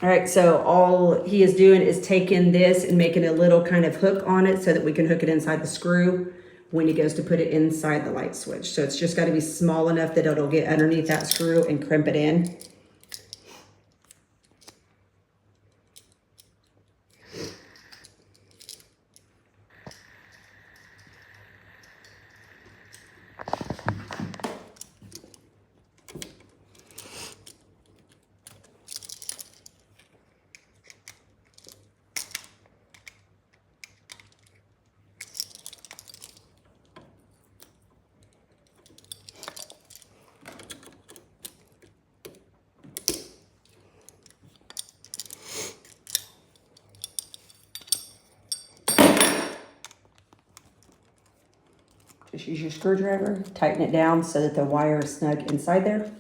All right, so all he is doing is taking this and making a little kind of hook on it so that we can hook it inside the screw when he goes to put it inside the light switch. So it's just got to be small enough that it'll get underneath that screw and crimp it in. Just use your screwdriver, tighten it down so that the wire is snug inside there.